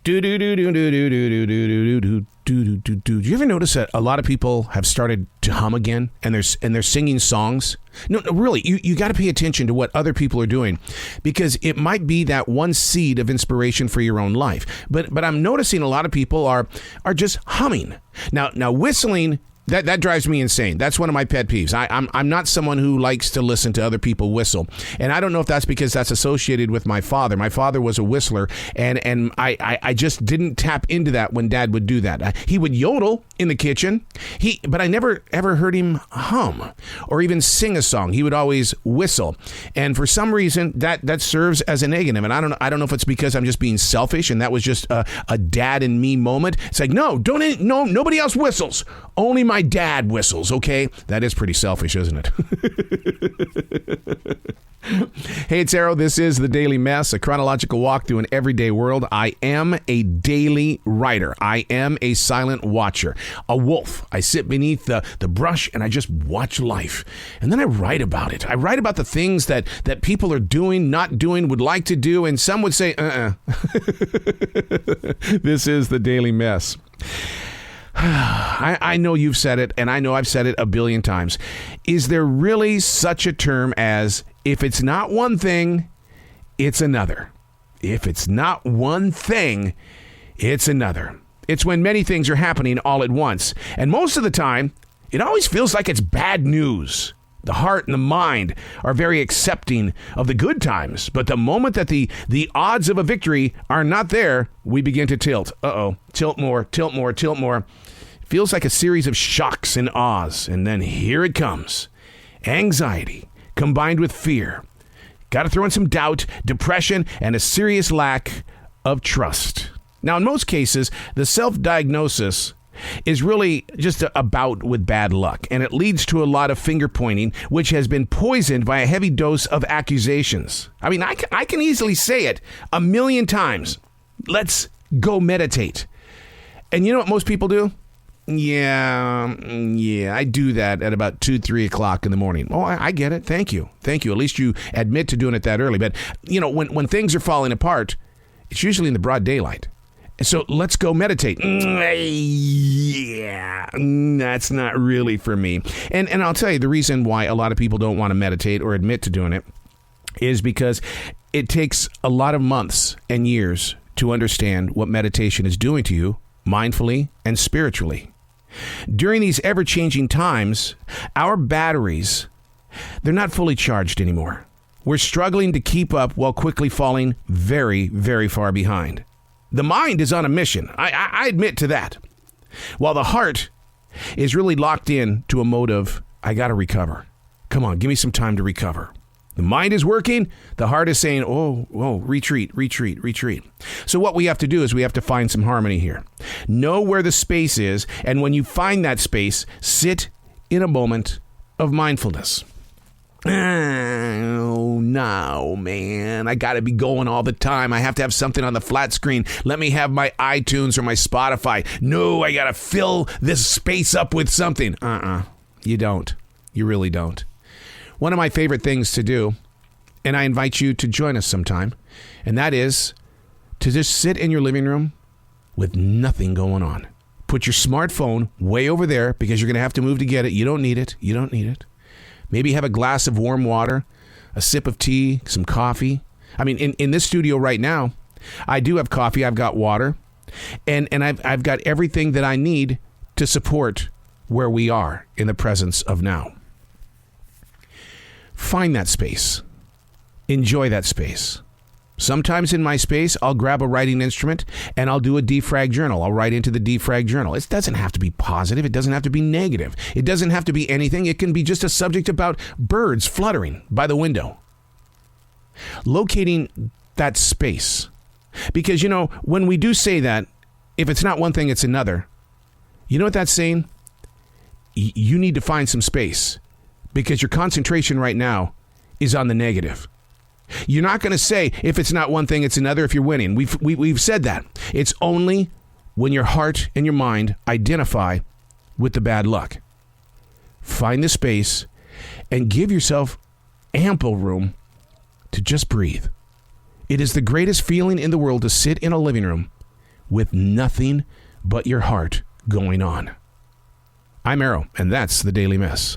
Do do do do do do do do do do do do do. Do you ever notice that a lot of people have started to hum again, and they're singing songs? No, really, you got to pay attention to what other people are doing, because it might be that one seed of inspiration for your own life. But I'm noticing a lot of people are just humming. Now whistling. That drives me insane. That's one of my pet peeves. I'm not someone who likes to listen to other people whistle. And I don't know if that's because that's associated with my father. My father was a whistler, and I just didn't tap into that when Dad would do that. He would yodel in the kitchen, but I never ever heard him hum or even sing a song. He would always whistle. And for some reason, that serves as a negative. And I don't know if it's because I'm just being selfish and that was just a dad and me moment. It's like, no, nobody else whistles. Only my dad whistles, okay? That is pretty selfish, isn't it? Hey, it's Arrow. This is The Daily Mess, a chronological walk through an everyday world. I am a daily writer. I am a silent watcher, a wolf. I sit beneath the brush and I just watch life. And then I write about it. I write about the things that people are doing, not doing, would like to do, and some would say, This is The Daily Mess. I know you've said it, and I know I've said it a billion times. Is there really such a term as, if it's not one thing, it's another? If it's not one thing, it's another. It's when many things are happening all at once. And most of the time, it always feels like it's bad news. The heart and the mind are very accepting of the good times. But the moment that the odds of a victory are not there, we begin to tilt. Tilt more, tilt more, tilt more. Feels like a series of shocks and awes. And then here it comes. Anxiety combined with fear. Got to throw in some doubt, depression, and a serious lack of trust. Now, in most cases, the self-diagnosis is really just a bout with bad luck, and it leads to a lot of finger pointing, which has been poisoned by a heavy dose of accusations. I mean, I can easily say it 1,000,000 times. Let's go meditate. And you know what most people do? Yeah, I do that at about 2, 3 o'clock in the morning. Oh, I get it. Thank you. At least you admit to doing it that early. But, you know, when things are falling apart, it's usually in the broad daylight. So let's go meditate. Yeah, that's not really for me. And I'll tell you, the reason why a lot of people don't want to meditate or admit to doing it is because it takes a lot of months and years to understand what meditation is doing to you, mindfully and spiritually. During these ever-changing times, our batteries, they're not fully charged anymore. We're struggling to keep up while quickly falling very, very far behind. The mind is on a mission. I admit to that. While the heart is really locked in to a mode of, I got to recover. Come on, give me some time to recover. The mind is working. The heart is saying, retreat. So what we have to do is we have to find some harmony here. Know where the space is. And when you find that space, sit in a moment of mindfulness. Oh, no, man. I got to be going all the time. I have to have something on the flat screen. Let me have my iTunes or my Spotify. No, I got to fill this space up with something. You don't. You really don't. One of my favorite things to do, and I invite you to join us sometime, and that is to just sit in your living room with nothing going on. Put your smartphone way over there because you're going to have to move to get it. You don't need it. Maybe have a glass of warm water, a sip of tea, some coffee. I mean, in this studio right now, I do have coffee. I've got water, and I've got everything that I need to support where we are in the presence of now. Find that space. Enjoy that space. Sometimes in my space, I'll grab a writing instrument and I'll do a defrag journal. I'll write into the defrag journal. It doesn't have to be positive. It doesn't have to be negative. It doesn't have to be anything. It can be just a subject about birds fluttering by the window. Locating that space. Because, you know, when we do say that, if it's not one thing, it's another. You know what that's saying? You need to find some space because your concentration right now is on the negative. You're not going to say, if it's not one thing, it's another, if you're winning. We've said that. It's only when your heart and your mind identify with the bad luck. Find the space and give yourself ample room to just breathe. It is the greatest feeling in the world to sit in a living room with nothing but your heart going on. I'm Arrow, and that's the Daily Mess.